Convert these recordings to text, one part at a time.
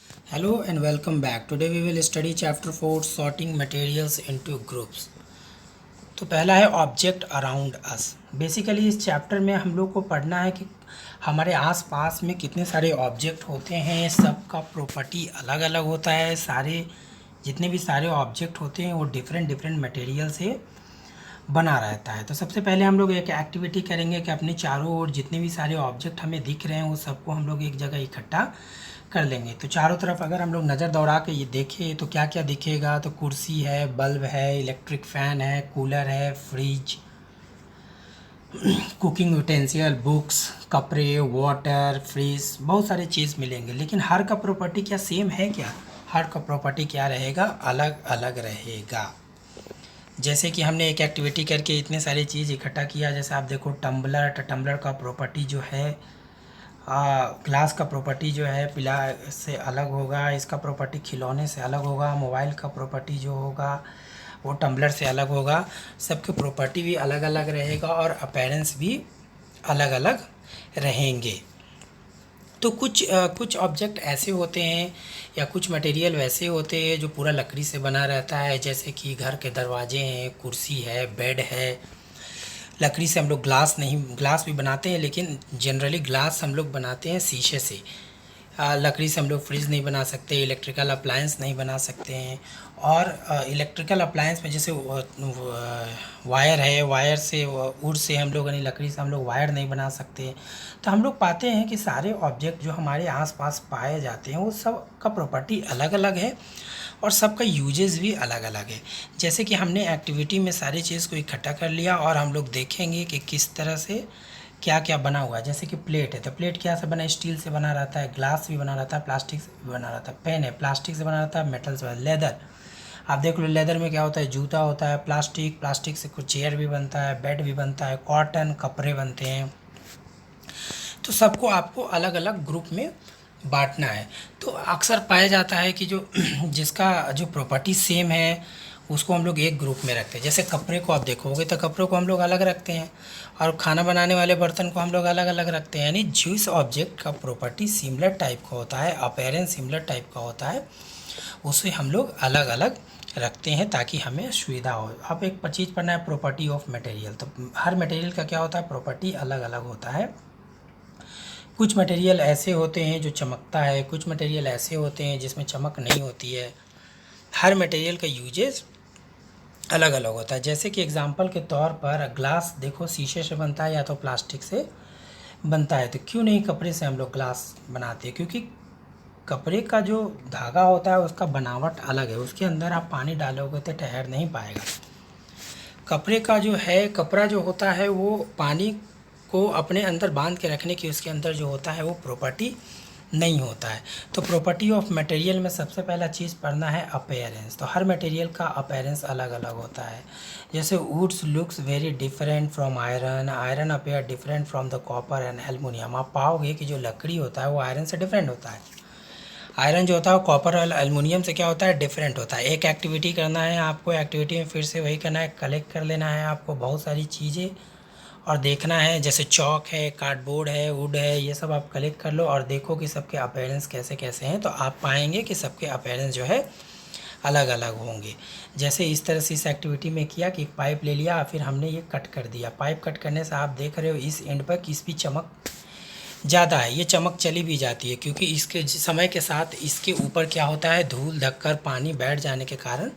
Hello and welcome back. Today we will study chapter 4 sorting materials into groups. तो पहला है object around us. Basically इस chapter में हम लोग को पढ़ना है कि हमारे आसपास में कितने सारे ऑब्जेक्ट होते हैं, सबका प्रॉपर्टी अलग अलग होता है। सारे जितने भी सारे ऑब्जेक्ट होते हैं वो डिफरेंट डिफरेंट मटेरियल से बना रहता है। तो सबसे पहले हम लोग एक एक्टिविटी करेंगे कि अपने चारों ओर जितने भी सारे ऑब्जेक्ट हमें दिख रहे हैं वो सबको हम लोग एक जगह इकट्ठा कर लेंगे। तो चारों तरफ अगर हम लोग नज़र दौड़ा के ये देखें तो क्या क्या दिखेगा, तो कुर्सी है, बल्ब है, इलेक्ट्रिक फ़ैन है, कूलर है, फ्रिज, कुकिंग यूटेंसियल, बुक्स, कपड़े, वाटर, फ्रिज, बहुत सारे चीज़ मिलेंगे। लेकिन हर का प्रॉपर्टी क्या सेम है? क्या हर का प्रॉपर्टी क्या रहेगा? अलग अलग रहेगा। जैसे कि हमने एक एक्टिविटी करके इतने सारी चीज़ इकट्ठा किया। जैसे आप देखो टम्बलर, तो टम्बलर का प्रॉपर्टी जो है ग्लास का प्रॉपर्टी जो है पिला से अलग होगा, इसका प्रॉपर्टी खिलौने से अलग होगा, मोबाइल का प्रॉपर्टी जो होगा वो टम्बलर से अलग होगा। सबके प्रॉपर्टी भी अलग अलग रहेगा और अपीयरेंस भी अलग अलग रहेंगे। तो कुछ ऑब्जेक्ट ऐसे होते हैं या कुछ मटेरियल वैसे होते हैं जो पूरा लकड़ी से बना रहता है। जैसे कि घर के दरवाजे हैं, कुर्सी है, बेड है। लकड़ी से हम लोग ग्लास भी बनाते हैं, लेकिन जनरली ग्लास हम लोग बनाते हैं शीशे से। लकड़ी से हम लोग फ्रिज नहीं बना सकते, इलेक्ट्रिकल अप्लायंस नहीं बना सकते हैं। और इलेक्ट्रिकल अप्लायंस में जैसे वायर है, वायर से वुड से हम लोग यानी लकड़ी से हम लोग वायर नहीं बना सकते। तो हम लोग पाते हैं कि सारे ऑब्जेक्ट जो हमारे आसपास पाए जाते हैं वो सब का प्रॉपर्टी अलग अलग है और सबका यूजेस भी अलग अलग है। जैसे कि हमने एक्टिविटी में सारी चीज़ को इकट्ठा कर लिया और हम लोग देखेंगे कि किस तरह से क्या क्या बना हुआ है। जैसे कि प्लेट है, तो प्लेट क्या से बना है? स्टील से बना रहता है, ग्लास भी बना रहता है, प्लास्टिक से भी बना रहता है। पेन है, प्लास्टिक से बना रहता है, मेटल से बना। लेदर, आप देख लो लेदर में क्या होता है? जूता होता है। प्लास्टिक से कुछ चेयर भी बनता है, बेड भी बनता है, कॉटन कपड़े बनते हैं। तो सबको आपको अलग अलग ग्रुप में बांटना है। तो अक्सर पाया जाता है कि जो जिसका जो प्रॉपर्टी सेम है उसको हम लोग एक ग्रुप में रखते हैं। जैसे कपड़े को आप देखोगे तो कपड़ों को हम लोग अलग रखते हैं और खाना बनाने वाले बर्तन को हम लोग अलग अलग रखते हैं। यानी जिस ऑब्जेक्ट का प्रॉपर्टी सिमिलर टाइप का होता है, अपीयरेंस सिमिलर टाइप का होता है, उसे हम लोग अलग अलग रखते हैं ताकि हमें सुविधा हो। अब एक चीज़ पढ़ना है, प्रॉपर्टी ऑफ मटेरियल। तो हर मटेरियल का क्या होता है? प्रॉपर्टी अलग अलग होता है। कुछ मटेरियल ऐसे होते हैं जो चमकता है, कुछ मटेरियल ऐसे होते हैं जिसमें चमक नहीं होती है। हर मटेरियल का यूजेस अलग अलग होता है। जैसे कि एग्जांपल के तौर पर ग्लास देखो, शीशे से बनता है या तो प्लास्टिक से बनता है। तो क्यों नहीं कपड़े से हम लोग ग्लास बनाते हैं? क्योंकि कपड़े का जो धागा होता है उसका बनावट अलग है, उसके अंदर आप पानी डालोगे तो ठहर नहीं पाएगा। कपड़े का जो है, कपड़ा जो होता है वो पानी को अपने अंदर बांध के रखने की उसके अंदर जो होता है वो प्रॉपर्टी नहीं होता है। तो प्रॉपर्टी ऑफ मटेरियल में सबसे पहला चीज़ पढ़ना है अपीयरेंस। तो हर मटेरियल का अपीयरेंस अलग अलग होता है। जैसे woods looks very different from iron, iron appear different from the copper and aluminium. आप पाओगे कि जो लकड़ी होता है वो आयरन से डिफरेंट होता है। आयरन जो होता है वो कॉपर और एल्युमिनियम से क्या होता है? डिफरेंट होता है। एक एक्टिविटी करना है आपको, एक्टिविटी में फिर से वही करना है, कलेक्ट कर लेना है आपको बहुत सारी चीज़ें और देखना है। जैसे चॉक है, कार्डबोर्ड है, वुड है, ये सब आप कलेक्ट कर लो और देखो कि सबके अपीयरेंस कैसे कैसे हैं। तो आप पाएंगे कि सबके अपीयरेंस जो है अलग अलग होंगे। जैसे इस तरह से इस एक्टिविटी में किया कि एक पाइप ले लिया, फिर हमने ये कट कर दिया। पाइप कट करने से आप देख रहे हो इस एंड पर किस भी चमक ज़्यादा है, ये चमक चली भी जाती है क्योंकि इसके समय के साथ इसके ऊपर क्या होता है? धूल धक्कर पानी बैठ जाने के कारण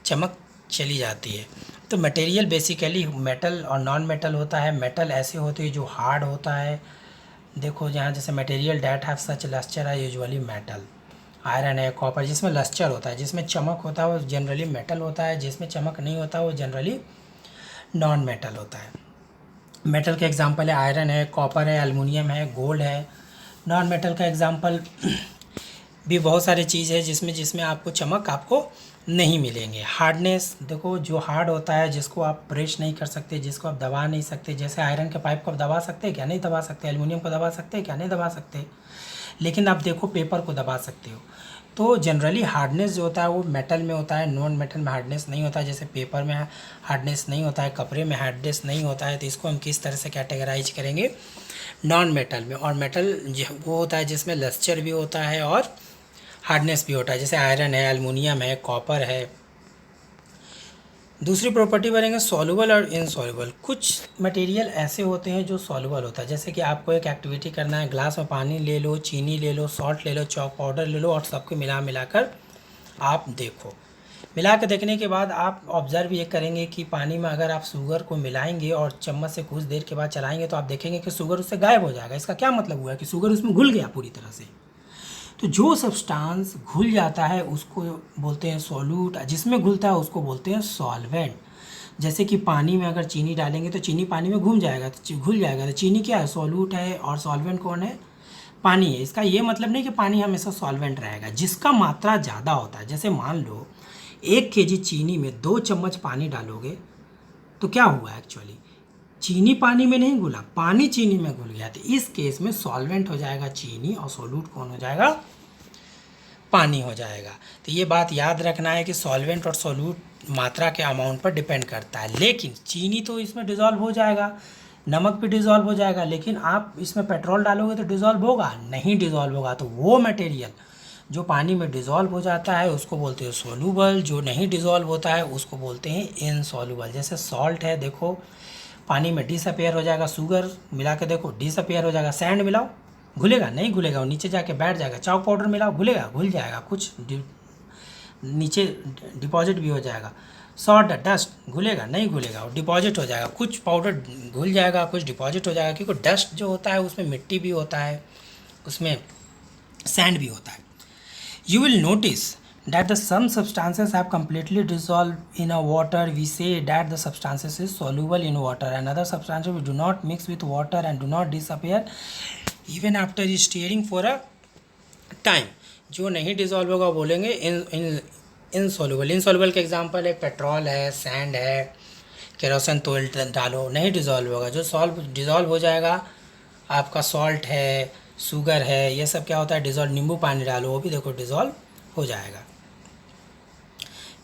चमक चली जाती है। तो मटेरियल बेसिकली मेटल और नॉन मेटल होता है। मेटल ऐसे होते हैं जो हार्ड होता है। देखो यहाँ जैसे material that have such lustre है यूजुअली मेटल। आयरन है, कॉपर, जिसमें लस्टर होता है, जिसमें चमक होता है वो जनरली मेटल होता है, जिसमें चमक नहीं होता वो जनरली नॉन मेटल होता है। मेटल के एग्जांपल है आयरन है, कॉपर है, एल्युमिनियम है, गोल्ड है। नॉन मेटल का एग्जांपल भी बहुत सारी चीज़ है जिसमें जिसमें आपको चमक आपको नहीं मिलेंगे। हार्डनेस देखो, जो हार्ड होता है जिसको आप प्रेस नहीं कर सकते, जिसको आप दबा नहीं सकते। जैसे आयरन के पाइप को आप दबा सकते हैं क्या? नहीं दबा सकते। एल्युमिनियम को दबा सकते हैं क्या? नहीं दबा सकते। लेकिन आप देखो पेपर को दबा सकते हो। तो जनरली हार्डनेस जो होता है वो मेटल में होता है, नॉन मेटल में हार्डनेस नहीं होता है। जैसे पेपर में हार्डनेस नहीं होता है, कपड़े में हार्डनेस नहीं होता है। तो इसको हम किस तरह से कैटेगराइज करेंगे? नॉन मेटल में। और मेटल वो होता है जिसमें लस्चर भी होता है और हार्डनेस भी होता है, जैसे आयरन है, एल्युमिनियम है, कॉपर है। दूसरी प्रॉपर्टी बनेंगे सॉल्युबल और इनसॉल्युबल। कुछ मटेरियल ऐसे होते हैं जो सॉल्युबल होता है, जैसे कि आपको एक एक्टिविटी करना है, ग्लास में पानी ले लो, चीनी ले लो, सॉल्ट ले लो, चॉक पाउडर ले लो और सबको मिलाकर आप देखो। मिला के देखने के बाद आप ऑब्जर्व ये करेंगे कि पानी में अगर आप शुगर को मिलाएंगे और चम्मच से कुछ देर के बाद चलाएंगे तो आप देखेंगे कि शुगर उससे गायब हो जाएगा। इसका क्या मतलब हुआ कि शुगर उसमें घुल गया पूरी तरह से। तो जो सब्सटेंस घुल जाता है उसको बोलते हैं सॉल्यूट, जिसमें घुलता है उसको बोलते हैं सॉल्वेंट। जैसे कि पानी में अगर चीनी डालेंगे तो चीनी पानी में घुल जाएगा, तो घुल जाएगा, तो चीनी क्या है, सॉल्यूट है, और सॉल्वेंट कौन है, पानी है। इसका ये मतलब नहीं कि पानी हमेशा सॉल्वेंट रहेगा, जिसका मात्रा ज़्यादा होता है। जैसे मान लो 1 kg चीनी में 2 चम्मच पानी डालोगे तो क्या हुआ, एक्चुअली चीनी पानी में नहीं घुला, पानी चीनी में घुल गया। तो इस केस में सॉल्वेंट हो जाएगा चीनी और सॉल्यूट कौन हो जाएगा, पानी हो जाएगा। तो ये बात याद रखना है कि सॉल्वेंट और सॉल्यूट मात्रा के अमाउंट पर डिपेंड करता है। लेकिन चीनी तो इसमें डिज़ोल्व हो जाएगा, नमक भी डिज़ोल्व हो जाएगा, लेकिन आप इसमें पेट्रोल डालोगे तो डिज़ोल्व होगा नहीं, डिज़ोल्व होगा। तो वो मटेरियल जो पानी में डिज़ोल्व हो जाता है उसको बोलते हैं सोल्यूबल, जो नहीं डिज़ोल्व होता है उसको बोलते हैं इनसॉल्युबल। जैसे सॉल्ट है, देखो पानी में डिसअपेयर हो जाएगा, शुगर मिला के देखो डिसअपेयर हो जाएगा, सैंड मिलाओ घुलेगा नहीं घुलेगा, वो नीचे जाके बैठ जाएगा, चॉक पाउडर मिलाओ घुलेगा घुल जाएगा, कुछ नीचे डिपॉजिट भी हो जाएगा, सॉल्ट डस्ट घुलेगा नहीं घुलेगा, और डिपॉजिट हो जाएगा, कुछ पाउडर घुल जाएगा कुछ डिपॉजिट हो जाएगा, क्योंकि डस्ट जो होता है उसमें मिट्टी भी होता है, उसमें सैंड भी होता है। You will notice that the some substances have completely dissolved in a water. We say that the substances is soluble in water. Another substances we do not mix with water and do not disappear even after stirring for a time. जो नहीं dissolve होगा बोलेंगे insoluble. Insoluble के example है petrol है, sand है, kerosene तेल डालो नहीं डिजॉल्व होगा। जो डिजॉल्व हो जाएगा आपका सॉल्ट है, शुगर है, ये सब क्या होता है डिज़ोल्व। नींबू पानी डालो वो भी देखो डिज़ोल्व हो जाएगा।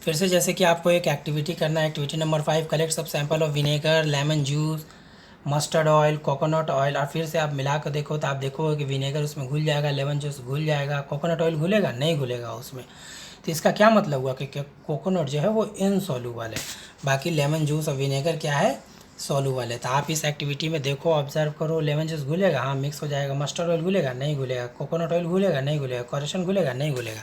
फिर से जैसे कि आपको एक एक्टिविटी करना है, एक्टिविटी नंबर 5, कलेक्ट सब sample of vinegar, lemon juice, mustard oil, coconut oil. और फिर से आप मिला कर देखो तो आप देखोगे कि विनेगर उसमें घुल जाएगा, लेमन जूस घुल जाएगा, कोकोनट ऑयल घुलेगा नहीं घुलेगा उसमें। तो इसका क्या मतलब हुआ कि कोकोनट जो है वो इनसॉल्युबल है, बाकी लेमन जूस और विनेगर क्या है, सॉल्युबल है। तो आप इस एक्टिविटी में देखो, ऑब्जर्व करो, लेमन जूस घुलेगा हाँ मिक्स हो जाएगा, मस्टर्ड ऑयल घुलेगा नहीं घुलेगा, कोकोनट ऑयल घुलेगा नहीं घुलेगा, कोरेशन घुलेगा नहीं घुलेगा।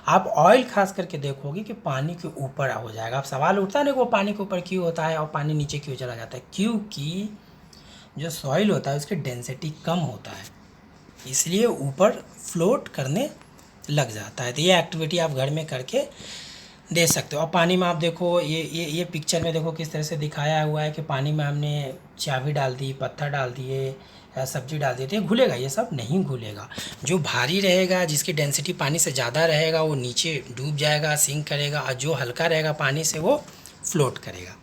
आप ऑयल खास करके देखोगे कि पानी के ऊपर हो जाएगा। अब सवाल उठता है ना कि वो पानी के ऊपर क्यों होता है और पानी नीचे क्यों चला जाता है, क्योंकि जो सॉइल होता है उसकी डेंसिटी कम होता है, इसलिए ऊपर फ्लोट करने लग जाता है। तो ये एक्टिविटी आप घर में करके दे सकते हो। और पानी में आप देखो ये पिक्चर में देखो किस तरह से दिखाया हुआ है कि पानी में हमने चाबी डाल दी, पत्थर डाल दिए, सब्जी डाल दी, तो ये घुलेगा, ये सब नहीं घुलेगा। जो भारी रहेगा, जिसकी डेंसिटी पानी से ज़्यादा रहेगा वो नीचे डूब जाएगा, सिंक करेगा, और जो हल्का रहेगा पानी से वो फ्लोट करेगा।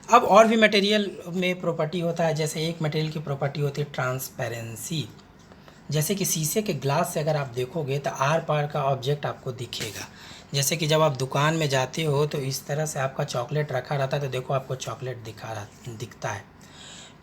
अब और भी मटेरियल में प्रॉपर्टी होता है, जैसे एक मटेरियल की प्रॉपर्टी होती है ट्रांसपेरेंसी। जैसे कि शीशे के ग्लास से अगर आप देखोगे तो आर पार का ऑब्जेक्ट आपको दिखेगा। जैसे कि जब आप दुकान में जाते हो तो इस तरह से आपका चॉकलेट रखा रहता है, तो देखो आपको चॉकलेट दिखता है।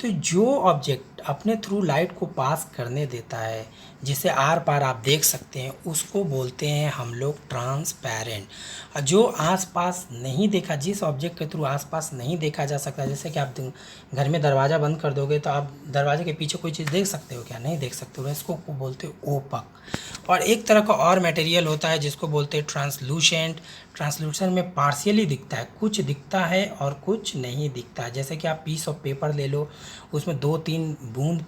तो जो ऑब्जेक्ट अपने थ्रू लाइट को पास करने देता है, जिसे आर पार आप देख सकते हैं, उसको बोलते हैं हम लोग ट्रांसपेरेंट। और जो आसपास नहीं देखा, जिस ऑब्जेक्ट के थ्रू आसपास नहीं देखा जा सकता, जैसे कि आप घर में दरवाज़ा बंद कर दोगे तो आप दरवाजे के पीछे कोई चीज़ देख सकते हो क्या, नहीं देख सकते हो, इसको बोलते हो ओपक। और एक तरह का और मटेरियल होता है जिसको बोलते हैं ट्रांसलूसेंट। ट्रांसलूसेंट में पार्शियली दिखता है, कुछ दिखता है और कुछ नहीं दिखता है। जैसे कि आप पीस ऑफ पेपर ले लो, उसमें 2-3 बूंद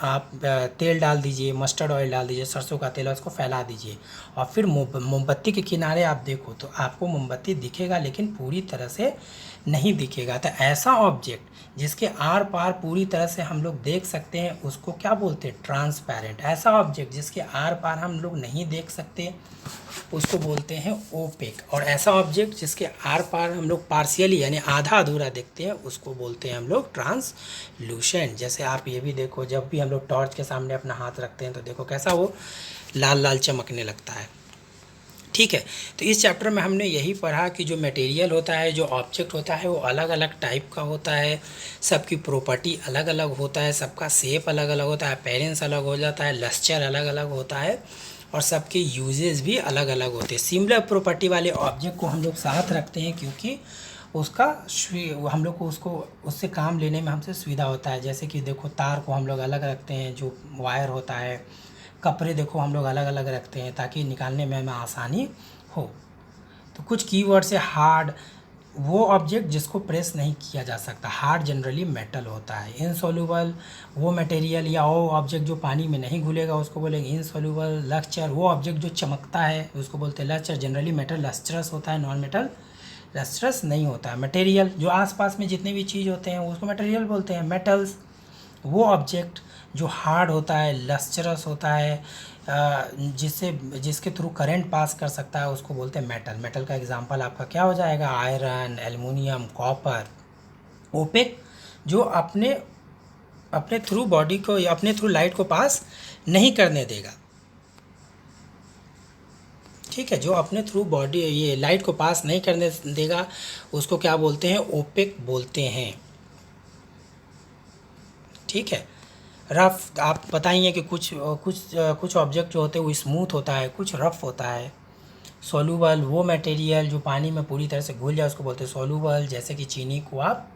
आप तेल डाल दीजिए, मस्टर्ड ऑयल डाल दीजिए, सरसों का तेल, उसको फैला दीजिए, और फिर मोमबत्ती के किनारे आप देखो तो आपको मोमबत्ती दिखेगा लेकिन पूरी तरह से नहीं दिखेगा। तो ऐसा ऑब्जेक्ट जिसके आर पार पूरी तरह से हम लोग देख सकते हैं उसको क्या बोलते हैं, ट्रांसपेरेंट। ऐसा ऑब्जेक्ट जिसके आर पार हम लोग नहीं देख सकते उसको बोलते हैं ओपेक। और ऐसा ऑब्जेक्ट जिसके आर पार हम लोग पार्शियली यानी आधा अधूरा देखते हैं उसको बोलते हैं हम लोग ट्रांसलूसेंट। जैसे आप ये भी देखो, जब भी हम लोग टॉर्च के सामने अपना हाथ रखते हैं तो देखो कैसा वो लाल लाल चमकने लगता है। ठीक है, तो इस चैप्टर में हमने यही पढ़ा कि जो मटेरियल होता है, जो ऑब्जेक्ट होता है, वो अलग अलग टाइप का होता है, सबकी प्रॉपर्टी अलग अलग होता है, सबका शेप अलग अलग होता है, अपीयरेंस अलग हो जाता है, लस्चर अलग अलग होता है, और सबके यूजेस भी अलग अलग होते हैं। सिमिलर प्रॉपर्टी वाले ऑब्जेक्ट को हम लोग साथ रखते हैं क्योंकि उसका हम लोग को उससे काम लेने में हमसे सुविधा होता है। जैसे कि देखो तार को हम लोग अलग रखते हैं, जो वायर होता है, कपड़े देखो हम लोग अलग अलग रखते हैं ताकि निकालने में हमें आसानी हो। तो कुछ कीवर्ड से हार्ड, वो ऑब्जेक्ट जिसको प्रेस नहीं किया जा सकता। हार्ड जनरली मेटल होता है। इनसॉल्युबल, वो मटेरियल या वो ऑब्जेक्ट जो पानी में नहीं घुलेगा उसको बोलेंगे इनसॉल्युबल। लस्टर, वो ऑब्जेक्ट जो चमकता है उसको बोलते हैं लस्टर। जनरली मेटल लस्ट्रस होता है, नॉन मेटल लस्ट्रस नहीं होता है। मटेरियल, जो आसपास में जितने भी चीज़ होते हैं उसको मटेरियल बोलते हैं। मेटल्स, वो ऑब्जेक्ट जो हार्ड होता है, लस्टरस होता है, जिसके थ्रू करंट पास कर सकता है उसको बोलते हैं मेटल। मेटल का एग्जांपल आपका क्या हो जाएगा? Iron, aluminium, copper. ओपेक, जो अपने अपने थ्रू बॉडी को या अपने थ्रू लाइट को पास नहीं करने देगा। ठीक है, जो अपने थ्रू बॉडी ये लाइट को पास नहीं करने देगा उसको क्या बोलते हैं? ओपेक बोलते हैं। ठीक है। रफ़, आप बताइए कि कुछ ऑब्जेक्ट जो होते हैं वो स्मूथ होता है, कुछ रफ़ होता है। सॉल्यूबल, वो मटेरियल जो पानी में पूरी तरह से घुल जाए उसको बोलते हैं सॉल्यूबल। जैसे कि चीनी को आप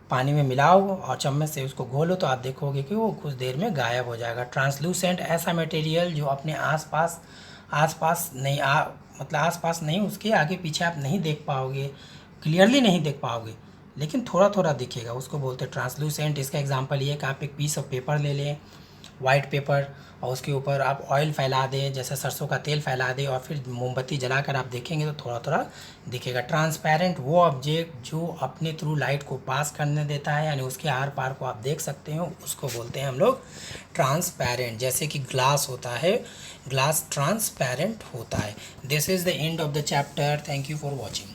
पानी में मिलाओ और चम्मच से उसको घोलो तो आप देखोगे कि वो कुछ देर में गायब हो जाएगा। ट्रांसलूसेंट, ऐसा मटेरियल जो अपने आसपास नहीं मतलब आसपास नहीं, उसके आगे पीछे आप नहीं देख पाओगे, क्लियरली नहीं देख पाओगे, लेकिन थोड़ा थोड़ा दिखेगा, उसको बोलते हैं ट्रांसलूसेंट। इसका एग्जांपल ये है कि आप एक पीस ऑफ पेपर ले लें, वाइट पेपर, और उसके ऊपर आप ऑयल फैला दें, जैसे सरसों का तेल फैला दें, और फिर मोमबत्ती जलाकर आप देखेंगे तो थोड़ा थोड़ा दिखेगा। ट्रांसपेरेंट, वो ऑब्जेक्ट जो अपने थ्रू लाइट को पास करने देता है, यानी उसके आर पार को आप देख सकते हो, उसको बोलते हैं हम लोग ट्रांसपेरेंट। जैसे कि ग्लास होता है, ग्लास ट्रांसपेरेंट होता है। This is the end of the chapter. Thank you for watching.